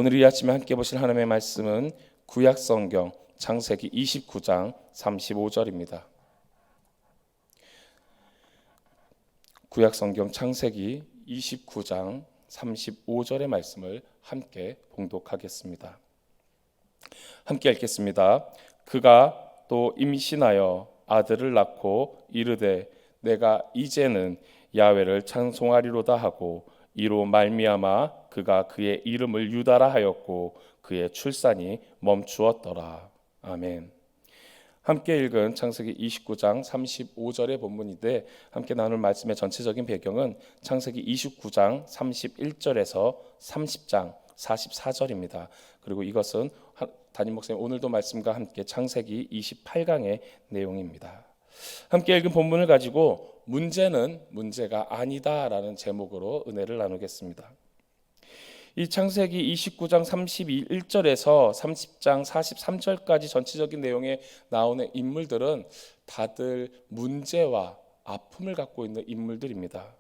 오늘 이 아침에 함께 보실 하나님의 말씀은 구약 성경 창세기 29장 35절입니다. 구약 성경 창세기 29장 35절의 말씀을 함께 봉독하겠습니다. 함께 읽겠습니다. 그가 또 임신하여 아들을 낳고 이르되 내가 이제는 야훼를 찬송하리로다 하고 이로 말미암아 그가 그의 이름을 유다라 하였고 그의 출산이 멈추었더라. 아멘. 함께 읽은 창세기 29장 35절의 본문인데 함께 나눌 말씀의 전체적인 배경은 창세기 29장 31절에서 30장 44절입니다. 그리고 이것은 담임 목사님 오늘도 말씀과 함께 창세기 28강의 내용입니다. 함께 읽은 본문을 가지고 문제는 문제가 아니다라는 제목으로 은혜를 나누겠습니다. 이 창세기 29장 31절에서 30장 43절까지 전체적인 내용에 나오는 인물들은 다들 문제와 아픔을 갖고 있는 인물들입니다.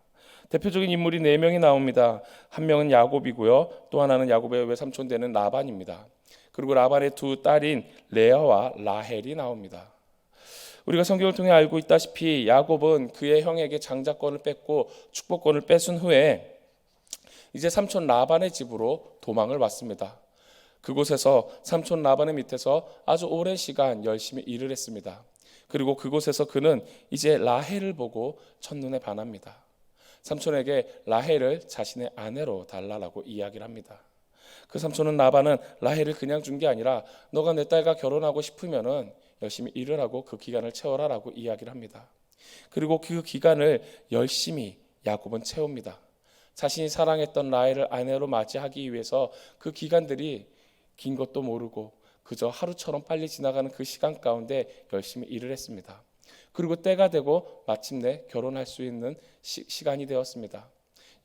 대표적인 인물이 4명이 나옵니다. 한 명은 야곱이고요. 또 하나는 야곱의 외삼촌 되는 라반입니다. 그리고 라반의 두 딸인 레아와 라헬이 나옵니다. 우리가 성경을 통해 알고 있다시피 야곱은 그의 형에게 장자권을 뺏고 축복권을 뺏은 후에 이제 삼촌 라반의 집으로 도망을 왔습니다. 그곳에서 삼촌 라반의 밑에서 아주 오랜 시간 열심히 일을 했습니다. 그리고 그곳에서 그는 이제 라헬을 보고 첫눈에 반합니다. 삼촌에게 라헬을 자신의 아내로 달라고 이야기를 합니다. 그 삼촌은 라반은 라헬을 그냥 준 게 아니라 너가 내 딸과 결혼하고 싶으면은 열심히 일을 하고 그 기간을 채워라라고 이야기를 합니다. 그리고 그 기간을 열심히 야곱은 채웁니다. 자신이 사랑했던 라헬을 아내로 맞이하기 위해서 그 기간들이 긴 것도 모르고 그저 하루처럼 빨리 지나가는 그 시간 가운데 열심히 일을 했습니다. 그리고 때가 되고 마침내 결혼할 수 있는 시간이 되었습니다.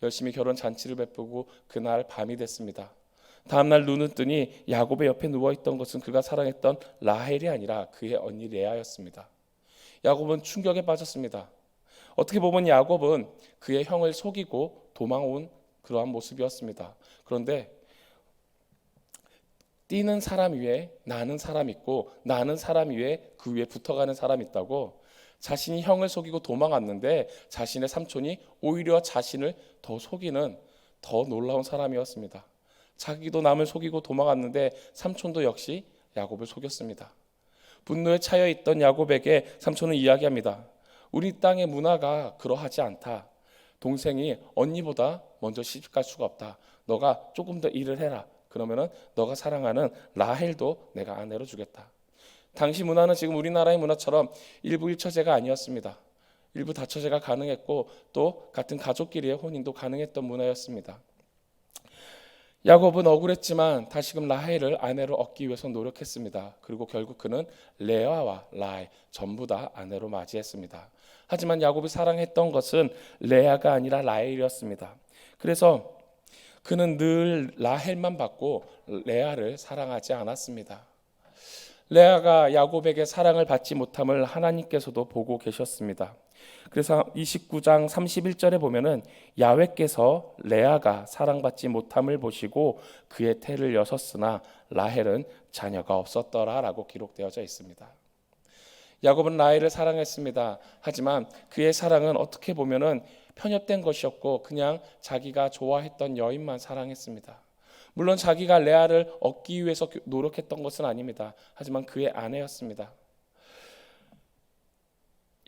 열심히 결혼 잔치를 베푸고 그날 밤이 됐습니다. 다음날 눈을 뜨니 야곱의 옆에 누워있던 것은 그가 사랑했던 라헬이 아니라 그의 언니 레아였습니다. 야곱은 충격에 빠졌습니다. 어떻게 보면 야곱은 그의 형을 속이고 도망온 그러한 모습이었습니다. 그런데 뛰는 사람 위에 나는 사람 있고 나는 사람 위에 그 위에 붙어가는 사람 있다고 자신이 형을 속이고 도망갔는데 자신의 삼촌이 오히려 자신을 더 속이는 더 놀라운 사람이었습니다. 자기도 남을 속이고 도망갔는데 삼촌도 역시 야곱을 속였습니다. 분노에 차여 있던 야곱에게 삼촌은 이야기합니다. 우리 땅의 문화가 그러하지 않다. 동생이 언니보다 먼저 시집갈 수가 없다. 너가 조금 더 일을 해라. 그러면은 너가 사랑하는 라헬도 내가 아내로 주겠다. 당시 문화는 지금 우리나라의 문화처럼 일부 일처제가 아니었습니다. 일부 다처제가 가능했고 또 같은 가족끼리의 혼인도 가능했던 문화였습니다. 야곱은 억울했지만 다시금 라헬을 아내로 얻기 위해서 노력했습니다. 그리고 결국 그는 레아와 라헬 전부 다 아내로 맞이했습니다. 하지만 야곱이 사랑했던 것은 레아가 아니라 라헬이었습니다. 그래서 그는 늘 라헬만 받고 레아를 사랑하지 않았습니다. 레아가 야곱에게 사랑을 받지 못함을 하나님께서도 보고 계셨습니다. 그래서 29장 31절에 보면은 야훼께서 레아가 사랑받지 못함을 보시고 그의 태를 여셨으나 라헬은 자녀가 없었더라라고 기록되어져 있습니다. 야곱은 라헬을 사랑했습니다. 하지만 그의 사랑은 어떻게 보면은 편협된 것이었고 그냥 자기가 좋아했던 여인만 사랑했습니다. 물론 자기가 레아를 얻기 위해서 노력했던 것은 아닙니다. 하지만 그의 아내였습니다.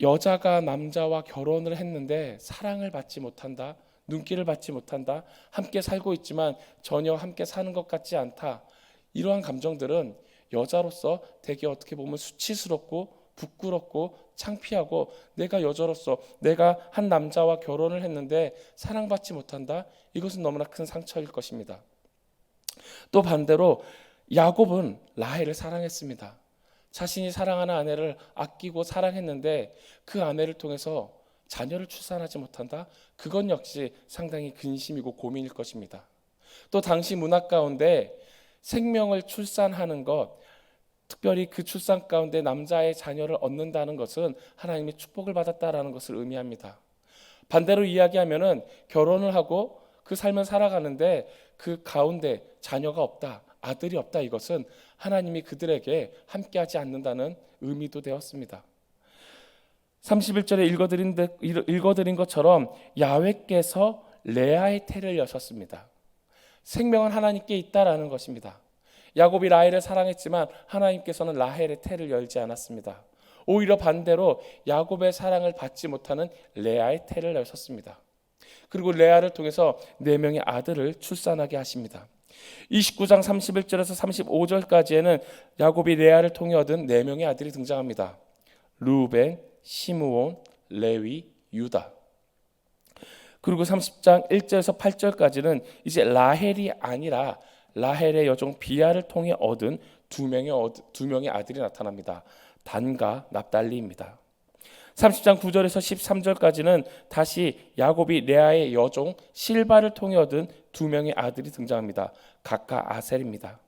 여자가 남자와 결혼을 했는데 사랑을 받지 못한다, 눈길을 받지 못한다, 함께 살고 있지만 전혀 함께 사는 것 같지 않다. 이러한 감정들은 여자로서 되게 어떻게 보면 수치스럽고 부끄럽고 창피하고 내가 여자로서 내가 한 남자와 결혼을 했는데 사랑받지 못한다. 이것은 너무나 큰 상처일 것입니다. 또 반대로 야곱은 라헬을 사랑했습니다. 자신이 사랑하는 아내를 아끼고 사랑했는데 그 아내를 통해서 자녀를 출산하지 못한다? 그건 역시 상당히 근심이고 고민일 것입니다. 또 당시 문화 가운데 생명을 출산하는 것, 특별히 그 출산 가운데 남자의 자녀를 얻는다는 것은 하나님의 축복을 받았다라는 것을 의미합니다. 반대로 이야기하면은 결혼을 하고 그 삶을 살아가는데 그 가운데 자녀가 없다, 아들이 없다, 이것은 하나님이 그들에게 함께하지 않는다는 의미도 되었습니다. 31절에 읽어드린 것처럼 야훼께서 레아의 태를 여셨습니다. 생명은 하나님께 있다라는 것입니다. 야곱이 라헬을 사랑했지만 하나님께서는 라헬의 태를 열지 않았습니다. 오히려 반대로 야곱의 사랑을 받지 못하는 레아의 태를 여셨습니다. 그리고 레아를 통해서 4명의 아들을 출산하게 하십니다. 29장 31절에서 35절까지에는 야곱이 레아를 통해 얻은 4명의 아들이 등장합니다. 르우벤, 시므온, 레위, 유다. 그리고 30장 1절에서 8절까지는 이제 라헬이 아니라 라헬의 여종 비아를 통해 얻은 두 명의 아들이 나타납니다. 단과 납달리입니다. 30장 9절에서 13절까지는 다시 야곱이 레아의 여종 실바를 통해 얻은 2명의 아들이 등장합니다. 각각 아셀입니다.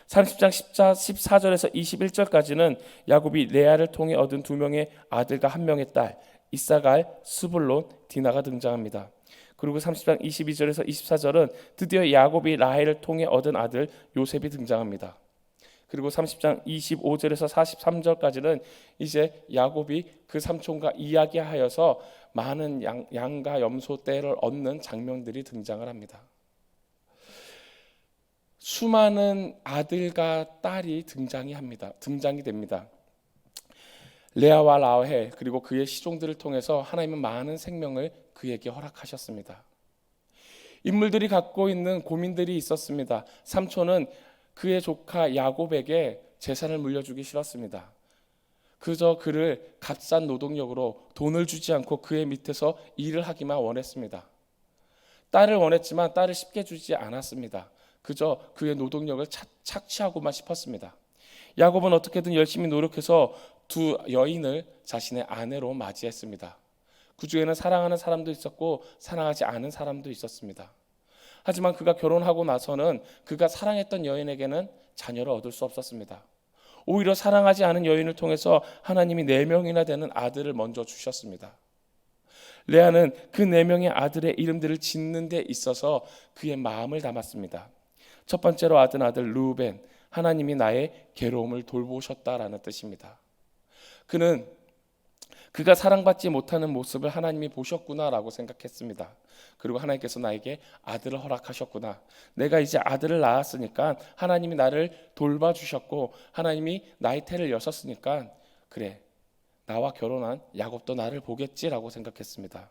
30장 14절에서 21절까지는 야곱이 레아를 통해 얻은 2명의 아들과 1명의 딸 이사갈, 스불론, 디나가 등장합니다. 그리고 30장 22절에서 24절은 드디어 야곱이 라헬을 통해 얻은 아들 요셉이 등장합니다. 그리고 30장 25절에서 43절까지는 이제 야곱이 그 삼촌과 이야기하여서 많은 양과 염소 떼를 얻는 장면들이 등장을 합니다. 수많은 아들과 딸이 등장이 됩니다. 레아와 라헬 그리고 그의 시종들을 통해서 하나님은 많은 생명을 그에게 허락하셨습니다. 인물들이 갖고 있는 고민들이 있었습니다. 삼촌은 그의 조카 야곱에게 재산을 물려주기 싫었습니다. 그저 그를 값싼 노동력으로 돈을 주지 않고 그의 밑에서 일을 하기만 원했습니다. 딸을 원했지만 딸을 쉽게 주지 않았습니다. 그저 그의 노동력을 착취하고만 싶었습니다. 야곱은 어떻게든 열심히 노력해서 2 여인을 자신의 아내로 맞이했습니다. 그 중에는 사랑하는 사람도 있었고 사랑하지 않은 사람도 있었습니다. 하지만 그가 결혼하고 나서는 그가 사랑했던 여인에게는 자녀를 얻을 수 없었습니다. 오히려 사랑하지 않은 여인을 통해서 하나님이 4명이나 되는 아들을 먼저 주셨습니다. 레아는 그 4명의 아들의 이름들을 짓는 데 있어서 그의 마음을 담았습니다. 첫 번째로 얻은 아들 르우벤, 하나님이 나의 괴로움을 돌보셨다라는 뜻입니다. 그가 사랑받지 못하는 모습을 하나님이 보셨구나라고 생각했습니다. 그리고 하나님께서 나에게 아들을 허락하셨구나. 내가 이제 아들을 낳았으니까 하나님이 나를 돌봐주셨고 하나님이 나의 태를 여셨으니까 그래, 나와 결혼한 야곱도 나를 보겠지라고 생각했습니다.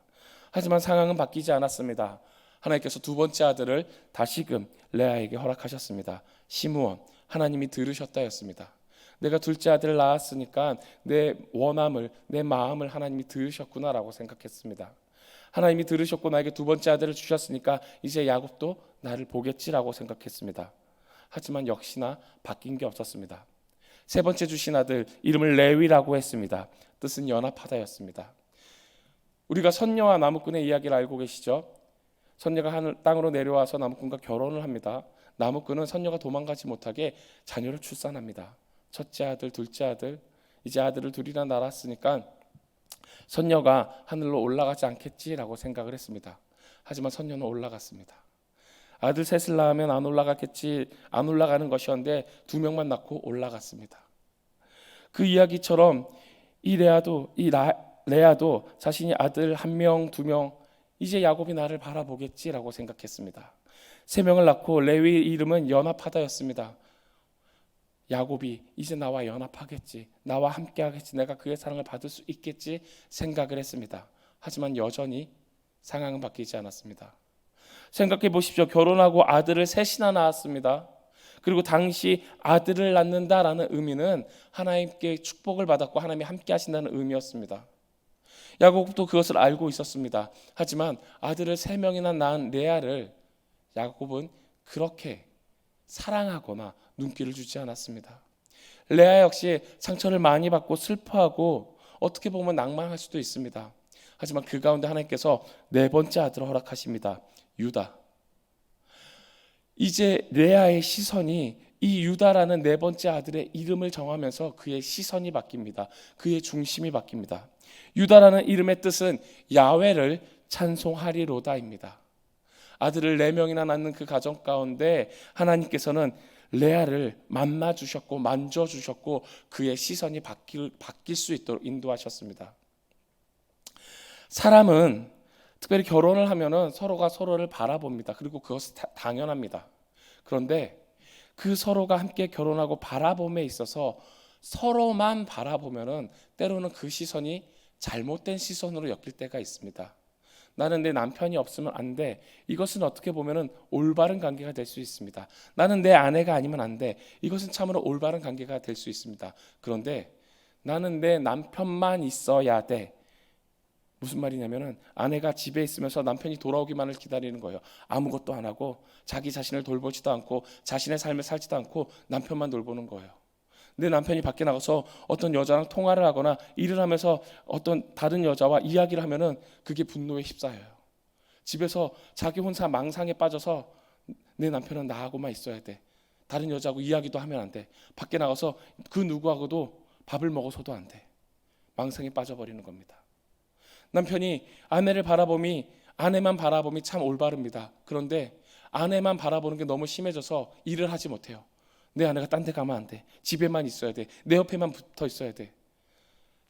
하지만 상황은 바뀌지 않았습니다. 하나님께서 2번째 아들을 다시금 레아에게 허락하셨습니다. 시므온, 하나님이 들으셨다였습니다. 내가 둘째 아들을 낳았으니까 내 원함을, 내 마음을 하나님이 들으셨구나라고 생각했습니다. 하나님이 들으셨고 나에게 2번째 아들을 주셨으니까 이제 야곱도 나를 보겠지라고 생각했습니다. 하지만 역시나 바뀐 게 없었습니다. 3번째 주신 아들 이름을 레위라고 했습니다. 뜻은 연합하다였습니다. 우리가 선녀와 나무꾼의 이야기를 알고 계시죠? 선녀가 땅으로 내려와서 나무꾼과 결혼을 합니다. 나무꾼은 선녀가 도망가지 못하게 자녀를 출산합니다. 첫째 아들, 둘째 아들, 이제 아들을 2이나 낳았으니까 선녀가 하늘로 올라가지 않겠지라고 생각을 했습니다. 하지만 선녀는 올라갔습니다. 아들 셋을 낳으면 안 올라가는 것이었는데 2명만 낳고 올라갔습니다. 그 이야기처럼 레아도 자신이 아들 1명, 2명, 이제 야곱이 나를 바라보겠지라고 생각했습니다. 3명을 낳고 레위 이름은 연합하다였습니다. 야곱이 이제 나와 연합하겠지, 나와 함께하겠지, 내가 그의 사랑을 받을 수 있겠지 생각을 했습니다. 하지만 여전히 상황은 바뀌지 않았습니다. 생각해 보십시오. 결혼하고 아들을 3이나 낳았습니다. 그리고 당시 아들을 낳는다라는 의미는 하나님께 축복을 받았고 하나님이 함께 하신다는 의미였습니다. 야곱도 그것을 알고 있었습니다. 하지만 아들을 3명이나 낳은 레아를 야곱은 그렇게 사랑하거나 눈길을 주지 않았습니다. 레아 역시 상처를 많이 받고 슬퍼하고 어떻게 보면 낭만할 수도 있습니다. 하지만 그 가운데 하나님께서 4번째 아들을 허락하십니다. 유다. 이제 레아의 시선이 이 유다라는 4번째 아들의 이름을 정하면서 그의 시선이 바뀝니다. 그의 중심이 바뀝니다. 유다라는 이름의 뜻은 야훼를 찬송하리로다입니다. 아들을 4명이나 낳는 그 가정 가운데 하나님께서는 레아를 만나주셨고 만져주셨고 그의 시선이 바뀔 수 있도록 인도하셨습니다. 사람은 특별히 결혼을 하면은 서로가 서로를 바라봅니다. 그리고 그것은 당연합니다. 그런데 그 서로가 함께 결혼하고 바라봄에 있어서 서로만 바라보면은 때로는 그 시선이 잘못된 시선으로 엮일 때가 있습니다. 나는 내 남편이 없으면 안 돼. 이것은 어떻게 보면은 올바른 관계가 될 수 있습니다. 나는 내 아내가 아니면 안 돼. 이것은 참으로 올바른 관계가 될 수 있습니다. 그런데 나는 내 남편만 있어야 돼. 무슨 말이냐면은 아내가 집에 있으면서 남편이 돌아오기만을 기다리는 거예요. 아무것도 안 하고 자기 자신을 돌보지도 않고 자신의 삶을 살지도 않고 남편만 돌보는 거예요. 내 남편이 밖에 나가서 어떤 여자랑 통화를 하거나 일을 하면서 어떤 다른 여자와 이야기를 하면은 그게 분노에 휩싸여요. 집에서 자기 혼자 망상에 빠져서 내 남편은 나하고만 있어야 돼. 다른 여자하고 이야기도 하면 안 돼. 밖에 나가서 그 누구하고도 밥을 먹어서도 안 돼. 망상에 빠져버리는 겁니다. 남편이 아내만 바라봄이 참 올바릅니다. 그런데 아내만 바라보는 게 너무 심해져서 일을 하지 못해요. 내 아내가 딴 데 가면 안 돼. 집에만 있어야 돼. 내 옆에만 붙어 있어야 돼.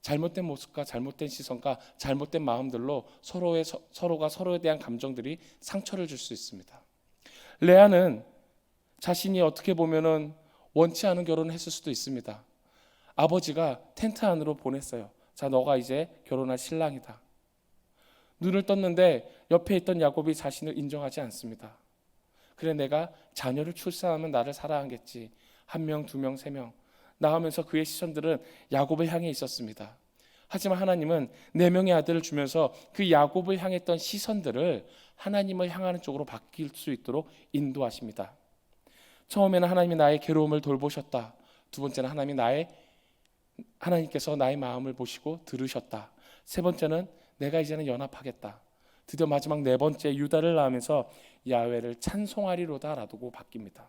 잘못된 모습과 잘못된 시선과 잘못된 마음들로 서로가 서로에 대한 감정들이 상처를 줄 수 있습니다. 레아는 자신이 어떻게 보면은 원치 않은 결혼을 했을 수도 있습니다. 아버지가 텐트 안으로 보냈어요. 자, 너가 이제 결혼할 신랑이다. 눈을 떴는데 옆에 있던 야곱이 자신을 인정하지 않습니다. 그래, 내가 자녀를 출산하면 나를 사랑하겠지. 1명, 2명, 3명. 나오면서 그의 시선들은 야곱을 향해 있었습니다. 하지만 하나님은 4명의 아들을 주면서 그 야곱을 향했던 시선들을 하나님을 향하는 쪽으로 바뀔 수 있도록 인도하십니다. 처음에는 하나님이 나의 괴로움을 돌보셨다. 두 번째는 하나님께서 나의 마음을 보시고 들으셨다. 세 번째는 내가 이제는 연합하겠다. 드디어 마지막 4번째 유다를 낳으면서 야훼를 찬송하리로다 라고 바뀝니다.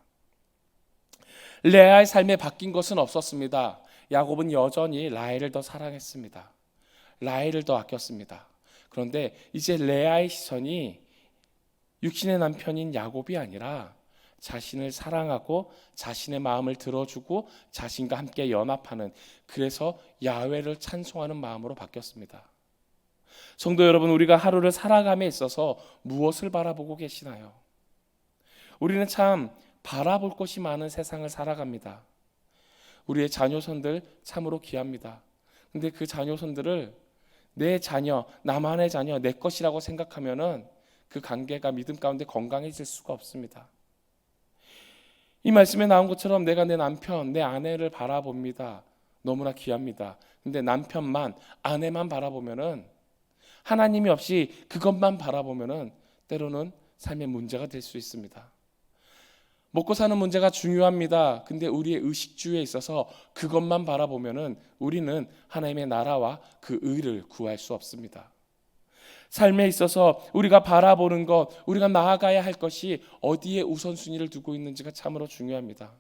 레아의 삶에 바뀐 것은 없었습니다. 야곱은 여전히 라헬을 더 사랑했습니다. 라헬을 더 아꼈습니다. 그런데 이제 레아의 시선이 육신의 남편인 야곱이 아니라 자신을 사랑하고 자신의 마음을 들어주고 자신과 함께 연합하는, 그래서 야훼를 찬송하는 마음으로 바뀌었습니다. 성도 여러분, 우리가 하루를 살아감에 있어서 무엇을 바라보고 계시나요? 우리는 참 바라볼 것이 많은 세상을 살아갑니다. 우리의 자녀손들 참으로 귀합니다. 근데 그 자녀손들을 내 자녀, 나만의 자녀, 내 것이라고 생각하면은 그 관계가 믿음 가운데 건강해질 수가 없습니다. 이 말씀에 나온 것처럼 내가 내 남편, 내 아내를 바라봅니다. 너무나 귀합니다. 근데 남편만, 아내만 바라보면은, 하나님이 없이 그것만 바라보면은 때로는 삶의 문제가 될 수 있습니다. 먹고 사는 문제가 중요합니다. 근데 우리의 의식주의에 있어서 그것만 바라보면은 우리는 하나님의 나라와 그 의를 구할 수 없습니다. 삶에 있어서 우리가 바라보는 것, 우리가 나아가야 할 것이 어디에 우선순위를 두고 있는지가 참으로 중요합니다.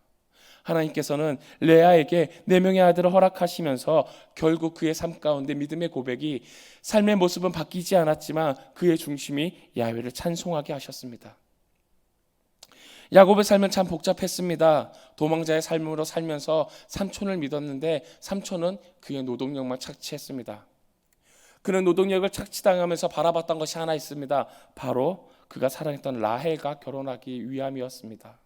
하나님께서는 레아에게 4명의 아들을 허락하시면서 결국 그의 삶 가운데 믿음의 고백이, 삶의 모습은 바뀌지 않았지만 그의 중심이 야훼를 찬송하게 하셨습니다. 야곱의 삶은 참 복잡했습니다. 도망자의 삶으로 살면서 삼촌을 믿었는데 삼촌은 그의 노동력만 착취했습니다. 그는 노동력을 착취당하면서 바라봤던 것이 하나 있습니다. 바로 그가 사랑했던 라헬과 결혼하기 위함이었습니다.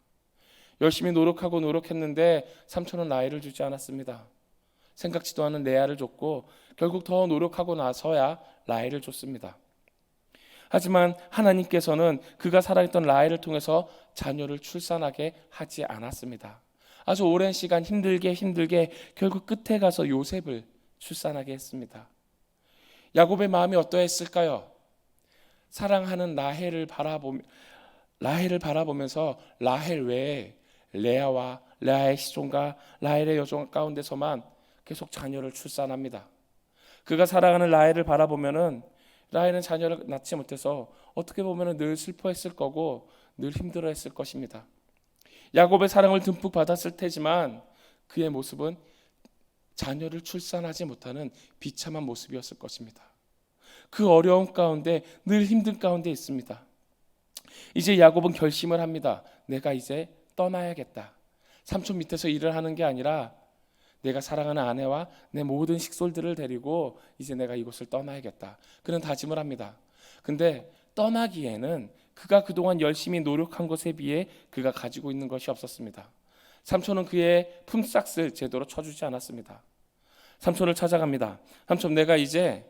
열심히 노력했는데 삼촌은 라헬을 주지 않았습니다. 생각지도 않은 레아를 줬고 결국 더 노력하고 나서야 라헬을 줬습니다. 하지만 하나님께서는 그가 사랑했던 라헬을 통해서 자녀를 출산하게 하지 않았습니다. 아주 오랜 시간 힘들게 결국 끝에 가서 요셉을 출산하게 했습니다. 야곱의 마음이 어떠했을까요? 사랑하는 라헬을 바라보면서 라헬 외에 레아와 레아의 시종과 라헬의 여종 가운데서만 계속 자녀를 출산합니다. 그가 사랑하는 라헬을 바라보면은 라헬은 자녀를 낳지 못해서 어떻게 보면은 늘 슬퍼했을 거고 늘 힘들어했을 것입니다. 야곱의 사랑을 듬뿍 받았을 테지만 그의 모습은 자녀를 출산하지 못하는 비참한 모습이었을 것입니다. 그 어려움 가운데 늘 힘든 가운데 있습니다. 이제 야곱은 결심을 합니다. 내가 이제 떠나야겠다. 삼촌 밑에서 일을 하는 게 아니라 내가 사랑하는 아내와 내 모든 식솔들을 데리고 이제 내가 이곳을 떠나야겠다. 그런 다짐을 합니다. 근데 떠나기에는 그가 그동안 열심히 노력한 것에 비해 그가 가지고 있는 것이 없었습니다. 삼촌은 그의 품삯을 제대로 쳐주지 않았습니다. 삼촌을 찾아갑니다. 삼촌, 내가 이제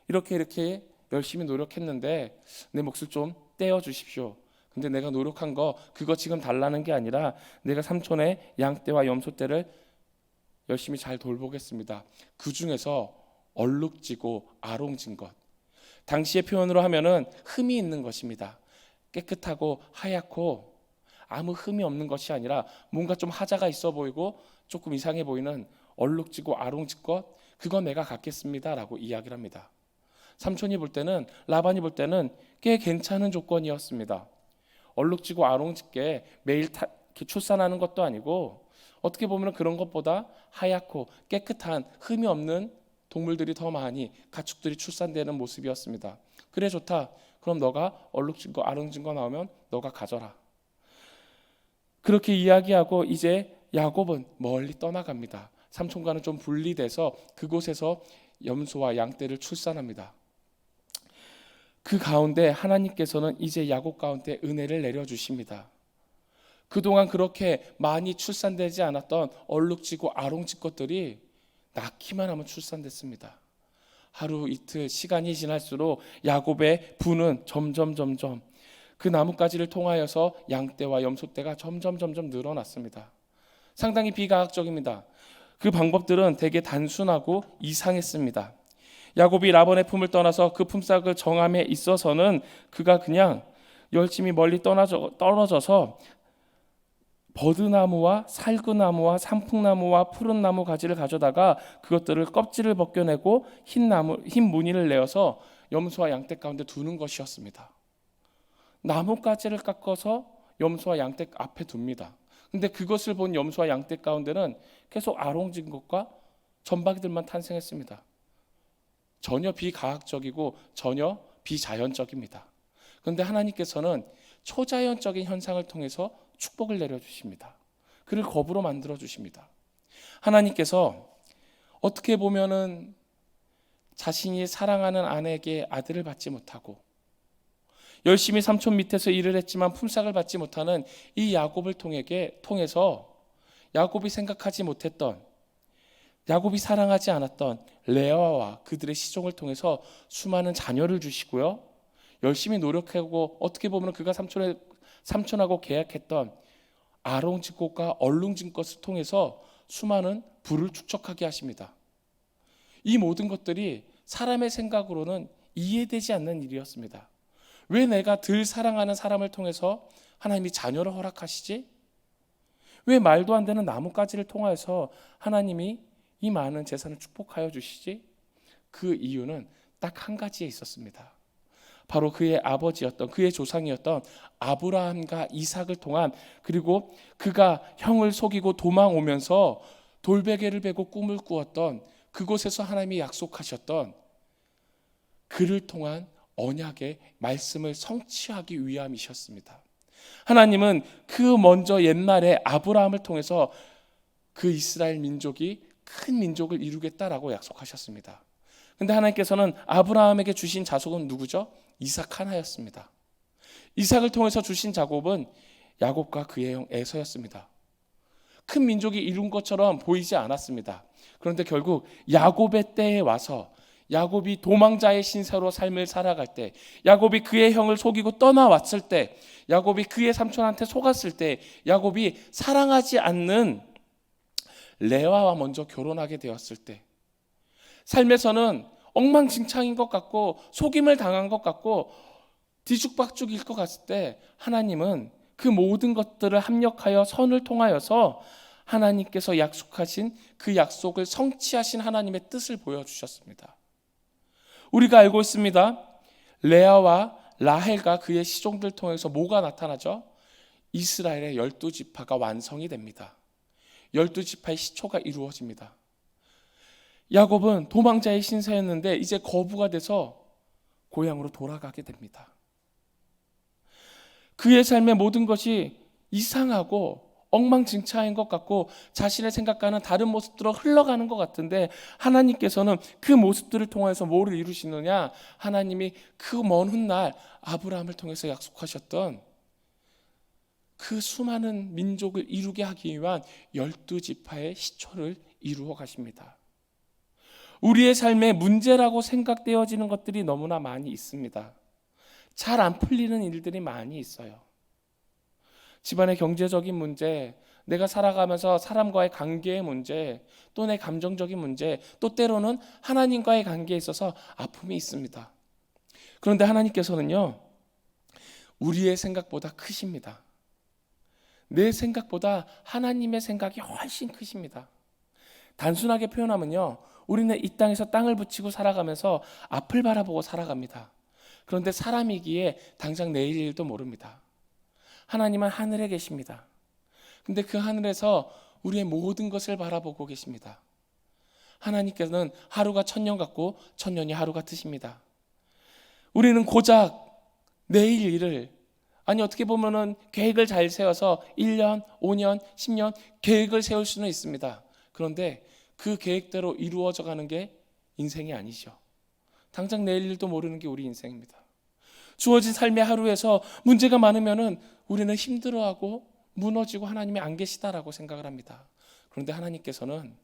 이렇게 열심히 노력했는데 내 몫을 좀 떼어 주십시오. 근데 내가 노력한 거 그거 지금 달라는 게 아니라 내가 삼촌의 양떼와 염소떼를 열심히 잘 돌보겠습니다. 그 중에서 얼룩지고 아롱진 것, 당시의 표현으로 하면은 흠이 있는 것입니다. 깨끗하고 하얗고 아무 흠이 없는 것이 아니라 뭔가 좀 하자가 있어 보이고 조금 이상해 보이는 얼룩지고 아롱진 것, 그거 내가 갖겠습니다라고 이야기를 합니다. 삼촌이 볼 때는, 라반이 볼 때는 꽤 괜찮은 조건이었습니다. 얼룩지고 아롱짓게 매일 출산하는 것도 아니고 어떻게 보면 그런 것보다 하얗고 깨끗한 흠이 없는 동물들이 더 많이, 가축들이 출산되는 모습이었습니다. 그래, 좋다. 그럼 너가 얼룩진 거 아롱진 거 나오면 너가 가져라. 그렇게 이야기하고 이제 야곱은 멀리 떠나갑니다. 삼촌과는 좀 분리돼서 그곳에서 염소와 양떼를 출산합니다. 그 가운데 하나님께서는 이제 야곱 가운데 은혜를 내려주십니다. 그동안 그렇게 많이 출산되지 않았던 얼룩지고 아롱진 것들이 낳기만 하면 출산됐습니다. 하루 이틀 시간이 지날수록 야곱의 부는 점점 그 나뭇가지를 통하여서 양떼와 염소떼가 점점 늘어났습니다. 상당히 비과학적입니다. 그 방법들은 되게 단순하고 이상했습니다. 야곱이 라반의 품을 떠나서 그 품삯을 정함에 있어서는 그가 그냥 열심히 멀리 떨어져서 버드나무와 살구나무와 산풍나무와 푸른 나무 가지를 가져다가 그것들을 껍질을 벗겨내고 흰 무늬를 내어서 염소와 양떼 가운데 두는 것이었습니다. 나뭇가지를 깎아서 염소와 양떼 앞에 둡니다. 근데 그것을 본 염소와 양떼 가운데는 계속 아롱진 것과 점박이들만 탄생했습니다. 전혀 비과학적이고 전혀 비자연적입니다. 그런데 하나님께서는 초자연적인 현상을 통해서 축복을 내려주십니다. 그를 거부로 만들어 주십니다. 하나님께서 어떻게 보면은 자신이 사랑하는 아내에게 아들을 받지 못하고 열심히 삼촌 밑에서 일을 했지만 품삯을 받지 못하는 이 야곱을 통해서 야곱이 생각하지 못했던, 야곱이 사랑하지 않았던 레아와 그들의 시종을 통해서 수많은 자녀를 주시고요, 열심히 노력하고 어떻게 보면 그가 삼촌하고 계약했던 아롱진 꽃과 얼룩진 것을 통해서 수많은 부를 축적하게 하십니다. 이 모든 것들이 사람의 생각으로는 이해되지 않는 일이었습니다. 왜 내가 덜 사랑하는 사람을 통해서 하나님이 자녀를 허락하시지? 왜 말도 안 되는 나뭇가지를 통하여서 하나님이 이 많은 재산을 축복하여 주시지? 그 이유는 딱 한 가지에 있었습니다. 바로 그의 아버지였던, 그의 조상이었던 아브라함과 이삭을 통한, 그리고 그가 형을 속이고 도망 오면서 돌베개를 베고 꿈을 꾸었던 그곳에서 하나님이 약속하셨던 그를 통한 언약의 말씀을 성취하기 위함이셨습니다. 하나님은 그 먼저 옛날에 아브라함을 통해서 그 이스라엘 민족이 큰 민족을 이루겠다라고 약속하셨습니다. 그런데 하나님께서는 아브라함에게 주신 자손은 누구죠? 이삭 하나였습니다. 이삭을 통해서 주신 자손은 야곱과 그의 형 에서였습니다. 큰 민족이 이룬 것처럼 보이지 않았습니다. 그런데 결국 야곱의 때에 와서 야곱이 도망자의 신세로 삶을 살아갈 때, 야곱이 그의 형을 속이고 떠나왔을 때, 야곱이 그의 삼촌한테 속았을 때, 야곱이 사랑하지 않는 레아와 먼저 결혼하게 되었을 때, 삶에서는 엉망진창인 것 같고 속임을 당한 것 같고 뒤죽박죽일 것 같을 때 하나님은 그 모든 것들을 합력하여 선을 통하여서 하나님께서 약속하신 그 약속을 성취하신 하나님의 뜻을 보여주셨습니다. 우리가 알고 있습니다. 레아와 라헬과 그의 시종들 통해서 뭐가 나타나죠? 이스라엘의 12지파가 완성이 됩니다. 12지파의 시초가 이루어집니다. 야곱은 도망자의 신세였는데 이제 거부가 돼서 고향으로 돌아가게 됩니다. 그의 삶의 모든 것이 이상하고 엉망진창인 것 같고 자신의 생각과는 다른 모습들로 흘러가는 것 같은데, 하나님께서는 그 모습들을 통해서 뭐를 이루시느냐? 하나님이 그 먼 훗날 아브라함을 통해서 약속하셨던 그 수많은 민족을 이루게 하기 위한 12지파의 시초를 이루어 가십니다. 우리의 삶에 문제라고 생각되어지는 것들이 너무나 많이 있습니다. 잘 안 풀리는 일들이 많이 있어요. 집안의 경제적인 문제, 내가 살아가면서 사람과의 관계의 문제, 또 내 감정적인 문제, 또 때로는 하나님과의 관계에 있어서 아픔이 있습니다. 그런데 하나님께서는요, 우리의 생각보다 크십니다. 내 생각보다 하나님의 생각이 훨씬 크십니다. 단순하게 표현하면요, 우리는 이 땅에서 땅을 붙이고 살아가면서 앞을 바라보고 살아갑니다. 그런데 사람이기에 당장 내일 일도 모릅니다. 하나님은 하늘에 계십니다. 근데 그 하늘에서 우리의 모든 것을 바라보고 계십니다. 하나님께서는 하루가 천년 같고 천년이 하루 같으십니다. 우리는 고작 내일 일을, 아니 어떻게 보면은 계획을 잘 세워서 1년, 5년, 10년 계획을 세울 수는 있습니다. 그런데 그 계획대로 이루어져 가는 게 인생이 아니죠. 당장 내일 일도 모르는 게 우리 인생입니다. 주어진 삶의 하루에서 문제가 많으면은 우리는 힘들어하고 무너지고 하나님이 안 계시다라고 생각을 합니다. 그런데 하나님께서는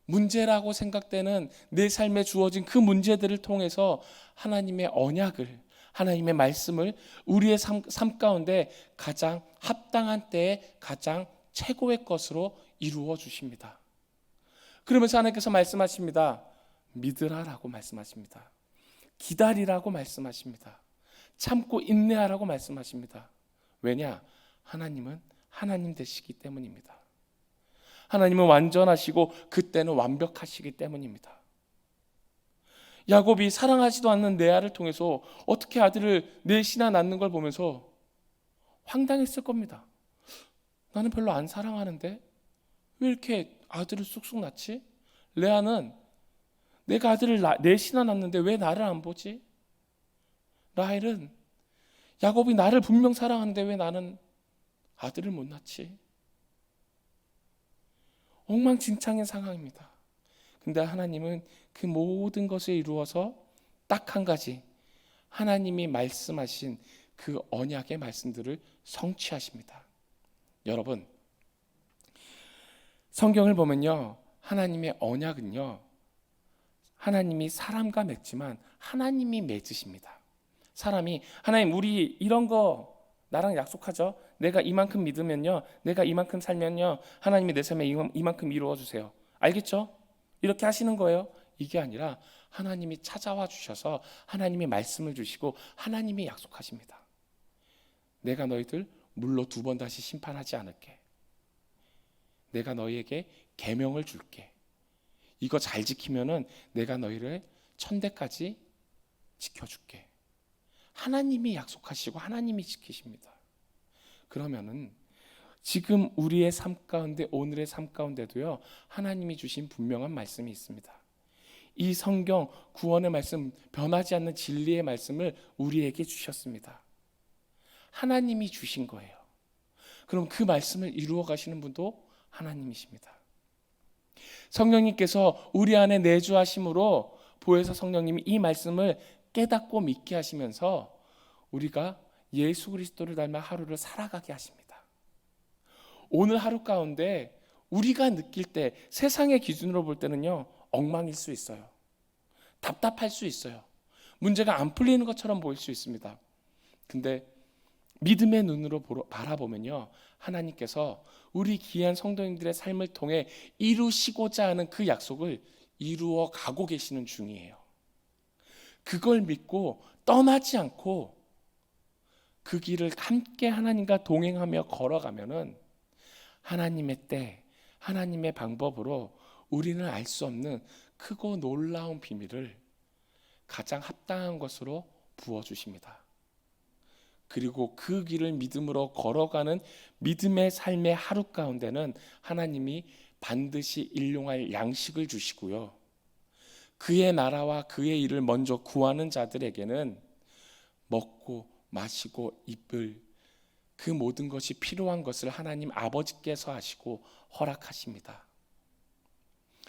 문제라고 생각되는 내 삶에 주어진 그 문제들을 통해서 하나님의 언약을, 하나님의 말씀을 우리의 삶 가운데 가장 합당한 때에 가장 최고의 것으로 이루어 주십니다. 그러면서 하나님께서 말씀하십니다. 믿으라라고 말씀하십니다. 기다리라고 말씀하십니다. 참고 인내하라고 말씀하십니다. 왜냐? 하나님은 하나님 되시기 때문입니다. 하나님은 완전하시고 그때는 완벽하시기 때문입니다. 야곱이 사랑하지도 않는 레아를 통해서 어떻게 아들을 넷이나 낳는 걸 보면서 황당했을 겁니다. 나는 별로 안 사랑하는데 왜 이렇게 아들을 쑥쑥 낳지? 레아는 내가 아들을 넷이나 낳는데 왜 나를 안 보지? 라헬은 야곱이 나를 분명 사랑하는데 왜 나는 아들을 못 낳지? 엉망진창인 상황입니다. 근데 하나님은 그 모든 것을 이루어서 딱 한 가지, 하나님이 말씀하신 그 언약의 말씀들을 성취하십니다. 여러분, 성경을 보면요, 하나님의 언약은요, 하나님이 사람과 맺지만 하나님이 맺으십니다. 사람이 하나님 우리 이런 거 나랑 약속하죠. 내가 이만큼 믿으면요, 내가 이만큼 살면요, 하나님이 내 삶에 이만큼 이루어 주세요. 알겠죠? 이렇게 하시는 거예요. 이게 아니라 하나님이 찾아와 주셔서 하나님이 말씀을 주시고 하나님이 약속하십니다. 내가 너희들 물로 2번 다시 심판하지 않을게. 내가 너희에게 계명을 줄게. 이거 잘 지키면은 내가 너희를 천대까지 지켜줄게. 하나님이 약속하시고 하나님이 지키십니다. 그러면은 지금 우리의 삶 가운데, 오늘의 삶 가운데도요, 하나님이 주신 분명한 말씀이 있습니다. 이 성경 구원의 말씀, 변하지 않는 진리의 말씀을 우리에게 주셨습니다. 하나님이 주신 거예요. 그럼 그 말씀을 이루어 가시는 분도 하나님이십니다. 성령님께서 우리 안에 내주하심으로 보혜사 성령님이 이 말씀을 깨닫고 믿게 하시면서 우리가 예수 그리스도를 닮아 하루를 살아가게 하십니다. 오늘 하루 가운데 우리가 느낄 때, 세상의 기준으로 볼 때는요, 엉망일 수 있어요. 답답할 수 있어요. 문제가 안 풀리는 것처럼 보일 수 있습니다. 근데 믿음의 눈으로 바라보면요, 하나님께서 우리 귀한 성도님들의 삶을 통해 이루시고자 하는 그 약속을 이루어 가고 계시는 중이에요. 그걸 믿고 떠나지 않고 그 길을 함께 하나님과 동행하며 걸어가면은 하나님의 때, 하나님의 방법으로 우리는 알 수 없는 크고 놀라운 비밀을 가장 합당한 것으로 부어주십니다. 그리고 그 길을 믿음으로 걸어가는 믿음의 삶의 하루 가운데는 하나님이 반드시 일용할 양식을 주시고요, 그의 나라와 그의 일을 먼저 구하는 자들에게는 먹고 마시고 입을 그 모든 것이 필요한 것을 하나님 아버지께서 하시고 허락하십니다.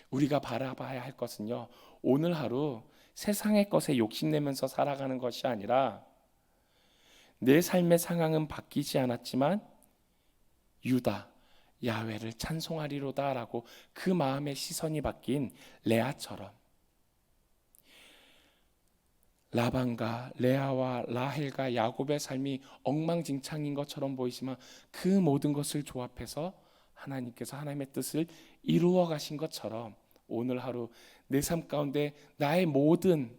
우리가 바라봐야 할 것은요, 오늘 하루 세상의 것에 욕심내면서 살아가는 것이 아니라 내 삶의 상황은 바뀌지 않았지만 유다 야훼를 찬송하리로다 라고 그 마음의 시선이 바뀐 레아처럼, 라반과 레아와 라헬과 야곱의 삶이 엉망진창인 것처럼 보이지만 그 모든 것을 조합해서 하나님께서 하나님의 뜻을 이루어 가신 것처럼 오늘 하루 내 삶 가운데 나의 모든,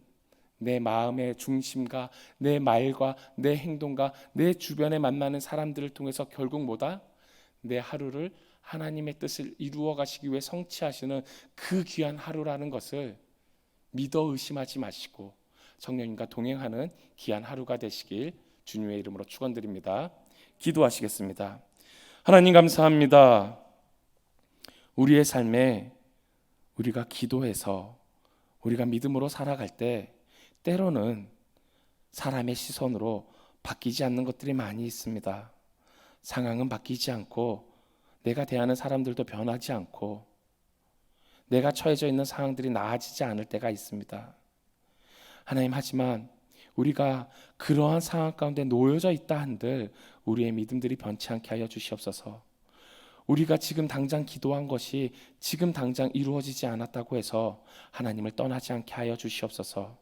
내 마음의 중심과 내 말과 내 행동과 내 주변에 만나는 사람들을 통해서 결국 뭐다? 내 하루를 하나님의 뜻을 이루어 가시기 위해 성취하시는 그 귀한 하루라는 것을 믿어 의심하지 마시고 성령님과 동행하는 귀한 하루가 되시길 주님의 이름으로 축원드립니다. 기도하시겠습니다. 하나님 감사합니다. 우리의 삶에 우리가 기도해서 우리가 믿음으로 살아갈 때 때로는 사람의 시선으로 바뀌지 않는 것들이 많이 있습니다. 상황은 바뀌지 않고 내가 대하는 사람들도 변하지 않고 내가 처해져 있는 상황들이 나아지지 않을 때가 있습니다. 하나님, 하지만 우리가 그러한 상황 가운데 놓여져 있다 한들 우리의 믿음들이 변치 않게 하여 주시옵소서. 우리가 지금 당장 기도한 것이 지금 당장 이루어지지 않았다고 해서 하나님을 떠나지 않게 하여 주시옵소서.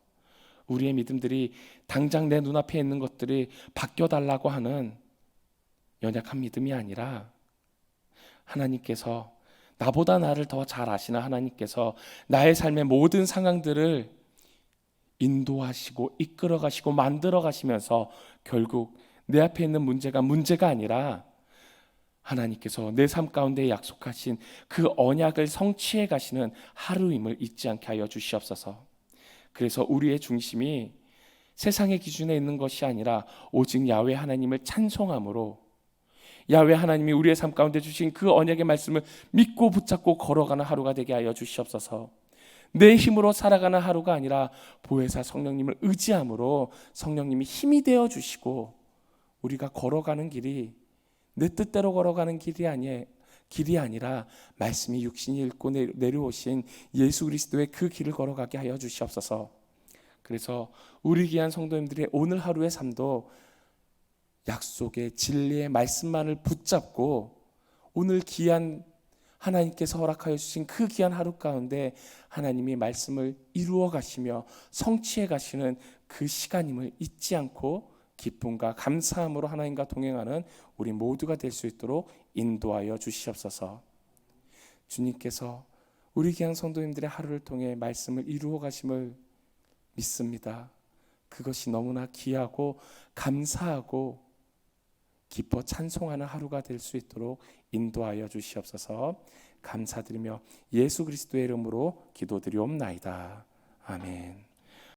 우리의 믿음들이 당장 내 눈앞에 있는 것들이 바뀌어달라고 하는 연약한 믿음이 아니라 하나님께서, 나보다 나를 더 잘 아시는 하나님께서 나의 삶의 모든 상황들을 인도하시고 이끌어 가시고 만들어 가시면서 결국 내 앞에 있는 문제가 아니라 하나님께서 내 삶 가운데 약속하신 그 언약을 성취해 가시는 하루임을 잊지 않게 하여 주시옵소서. 그래서 우리의 중심이 세상의 기준에 있는 것이 아니라 오직 야훼 하나님을 찬송함으로, 야훼 하나님이 우리의 삶 가운데 주신 그 언약의 말씀을 믿고 붙잡고 걸어가는 하루가 되게 하여 주시옵소서. 내 힘으로 살아가는 하루가 아니라 보혜사 성령님을 의지함으로 성령님이 힘이 되어 주시고 우리가 걸어가는 길이 내 뜻대로 걸어가는 길이 아니라 말씀이 육신이 읽고 내려오신 예수 그리스도의 그 길을 걸어가게 하여 주시옵소서. 그래서 우리 귀한 성도님들의 오늘 하루의 삶도 약속의 진리의 말씀만을 붙잡고 오늘 귀한 하나님께서 허락하여 주신 그 귀한 하루 가운데 하나님이 말씀을 이루어 가시며 성취해 가시는 그 시간임을 잊지 않고 기쁨과 감사함으로 하나님과 동행하는 우리 모두가 될 수 있도록 인도하여 주시옵소서. 주님께서 우리 귀한 성도님들의 하루를 통해 말씀을 이루어 가심을 믿습니다. 그것이 너무나 귀하고 감사하고 기뻐 찬송하는 하루가 될 수 있도록 인도하여 주시옵소서. 감사드리며 예수 그리스도의 이름으로 기도드리옵나이다. 아멘.